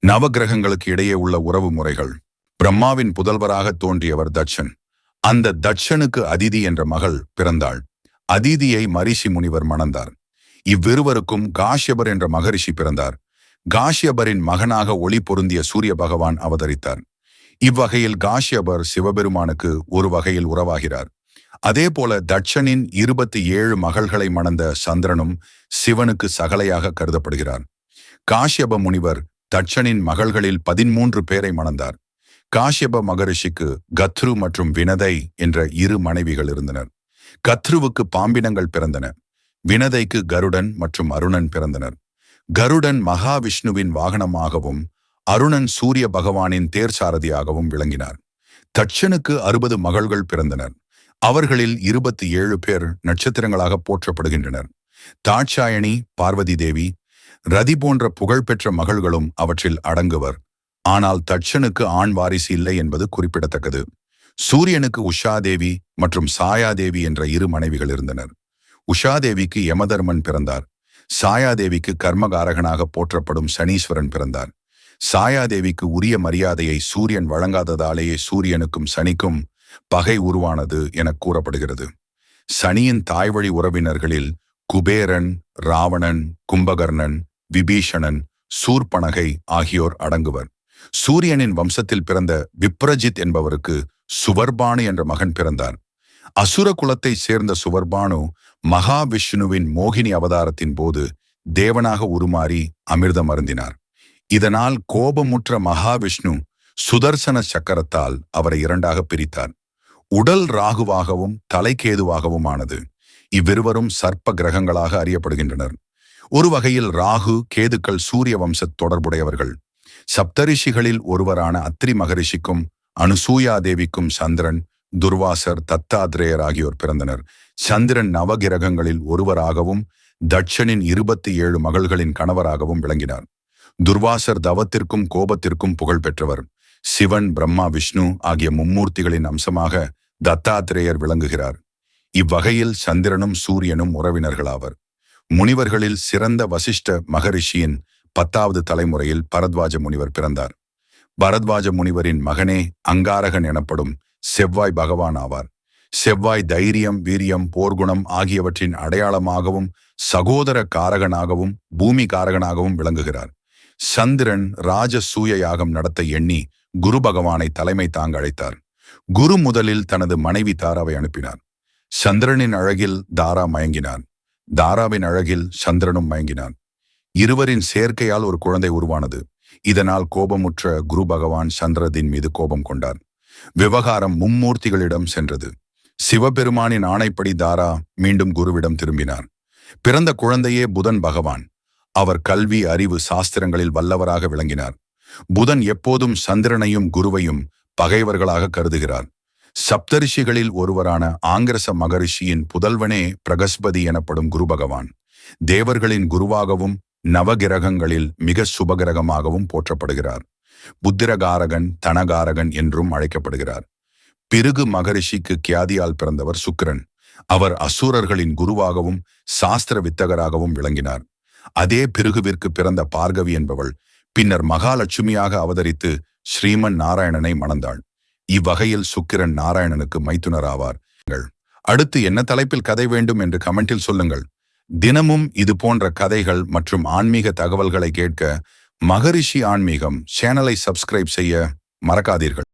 நவகிரகங்களுக்கு இடையே உள்ள உறவு முறைகள். பிரம்மாவின் புதல்வராக தோன்றியவர் தட்சன். அந்த தட்சனுக்கு அதிதி என்ற மகள் பிறந்தாள். அதிதியை மரிஷி முனிவர் மணந்தார். இவ்விருவருக்கும் காஷ்யபர் என்ற மகரிஷி பிறந்தார். காஷ்யபரின் மகனாக ஒளி பொருந்திய சூரிய பகவான் அவதரித்தார். இவ்வகையில் காஷ்யபர் சிவபெருமானுக்கு ஒரு வகையில் உறவாகிறார். அதேபோல தட்சனின் 27 மகள்களை மணந்த சந்திரனும் சிவனுக்கு சகலையாக கருதப்படுகிறார். காஷ்யப முனிவர் தட்சனின் மகள்களில் 13 பேரை மணந்தார். காஷ்யப மகரிஷிக்கு கத்ரு மற்றும் வினதை என்ற 2 மனைவிகள் இருந்தனர். கத்ருவுக்கு பாம்பினங்கள் பிறந்தன. வினதைக்கு கருடன் மற்றும் அருணன் பிறந்தனர். கருடன் மகாவிஷ்ணுவின் வாகனமாகவும் அருணன் சூரிய பகவானின் தேர்சாரதியாகவும் விளங்கினார். தட்சனுக்கு 60 மகள்கள் பிறந்தனர். அவர்களில் 27 பேர் நட்சத்திரங்களாக போற்றப்படுகின்றனர். தாட்சாயணி, பார்வதி தேவி, ரதி போன்ற புகழ்பெற்ற மகள்களும் அவற்றில் அடங்குவர். ஆனால் தட்சனுக்கு ஆண் வாரிசு இல்லை என்பது குறிப்பிடத்தக்கது. சூரியனுக்கு உஷாதேவி மற்றும் சாயாதேவி என்ற 2 மனைவிகள் இருந்தனர். உஷாதேவிக்கு யமதர்மன் பிறந்தார். சாயாதேவிக்கு கர்மகாரகனாக போற்றப்படும் சனீஸ்வரன் பிறந்தார். சாயாதேவிக்கு உரிய மரியாதையை சூரியன் வழங்காததாலேயே சூரியனுக்கும் சனிக்கும் பகை உருவானது என கூறப்படுகிறது. சனியின் தாய்வழி உறவினர்களில் குபேரன், ராவணன், கும்பகர்ணன், விபீஷணன், சூர்பனகை ஆகியோர் அடங்குவர். சூரியனின் வம்சத்தில் பிறந்த விப்ரஜித் என்பவருக்கு சுவர்பானு என்ற மகன் பிறந்தார். அசுர குலத்தை சேர்ந்த சுவர்பானு மகாவிஷ்ணுவின் மோகினி அவதாரத்தின் போது தேவனாக உருமாறி அமிர்தம் அருந்தினார். இதனால் கோபமுற்ற மகாவிஷ்ணு சுதர்சன சக்கரத்தால் அவரை 2ஆக பிரித்தார். உடல் ராகுவாகவும் தலைக்கேதுவாகவும் ஆனது. இவ்விருவரும் சர்ப்ப கிரகங்களாக அறியப்படுகின்றனர். ஒரு வகையில் ராகு, கேதுக்கள் சூரிய வம்ச தொடர்புடையவர்கள். சப்தரிஷிகளில் ஒருவரான அத்ரி மகரிஷிக்கும் அனுசூயா தேவிக்கும் சந்திரன், துர்வாசர், தத்தாத்ரேயர் ஆகியோர் பிறந்தனர். சந்திரன் நவகிரகங்களில் ஒருவராகவும் தட்சனின் 27 மகள்களின் கணவராகவும் விளங்கினார். துர்வாசர் தவத்திற்கும் கோபத்திற்கும் புகழ் பெற்றவர். சிவன், பிரம்மா, விஷ்ணு ஆகிய மும்மூர்த்திகளின் அம்சமாக தத்தாத்ரேயர் விளங்குகிறார். இவ்வகையில் சந்திரனும் சூரியனும் உறவினர்களாவர். முனிவர்களில் சிறந்த வசிஷ்ட மகரிஷியின் 10வது தலைமுறையில் பரத்வாஜ முனிவர் பிறந்தார். பரத்வாஜ முனிவரின் மகனே அங்காரகன் எனப்படும் செவ்வாய் பகவான் ஆவார். செவ்வாய் தைரியம், வீரியம், போர்க்குணம் ஆகியவற்றின் அடையாளமாகவும் சகோதர காரகனாகவும் பூமி காரகனாகவும் விளங்குகிறார். சந்திரன் ராஜசூய யாகம் நடத்த எண்ணி குரு பகவானை தலைமை தாங்க அழைத்தார். குரு முதலில் தனது மனைவி தாராவை அனுப்பினார். சந்திரனின் அழகில் தாரா மயங்கினார். தாராவின் அழகில் சந்திரனும் மயங்கினார். இருவரின் சேர்க்கையால் ஒரு குழந்தை உருவானது. இதனால் கோபமுற்ற குரு பகவான் சந்திரனின் மீது கோபம் கொண்டார். விவகாரம் மும்மூர்த்திகளிடம் சென்றது. சிவபெருமானின் ஆணைப்படி தாரா மீண்டும் குருவிடம் திரும்பினார். பிறந்த குழந்தையே புதன் பகவான். அவர் கல்வி, அறிவு, சாஸ்திரங்களில் வல்லவராக விளங்கினார். புதன் எப்போதும் சந்திரனையும் குருவையும் பகைவர்களாக கருதுகிறார். சப்தரிஷிகளில் ஒருவரான ஆங்கிரச மகரிஷியின் புதல்வனே பிரகஸ்பதி எனப்படும் குரு பகவான். தேவர்களின் குருவாகவும் நவகிரகங்களில் மிக சுபகிரகமாகவும் போற்றப்படுகிறார். புத்திரகாரகன், தனகாரகன் என்றும் அழைக்கப்படுகிறார். பிருகு மகரிஷிக்கு கியாதியால் பிறந்தவர் சுக்கிரன். அவர் அசுரர்களின் குருவாகவும் சாஸ்திர வித்தகராகவும் விளங்கினார். அதே பிருகுவிற்கு பிறந்த பார்கவி என்பவள் பின்னர் மகாலட்சுமியாக அவதரித்து ஸ்ரீமன் நாராயணனை மணந்தாள். இவ்வகையில் சுக்கிரன் நாராயணனுக்கு மைத்துனர் ஆவார். அடுத்து என்ன தலைப்பில் கதை வேண்டும் என்று கமெண்டில் சொல்லுங்கள். தினமும் இது போன்ற கதைகள் மற்றும் ஆன்மீக தகவல்களை கேட்க மகரிஷி ஆன்மீகம் சேனலை சப்ஸ்கிரைப் செய்ய மறக்காதீர்கள்.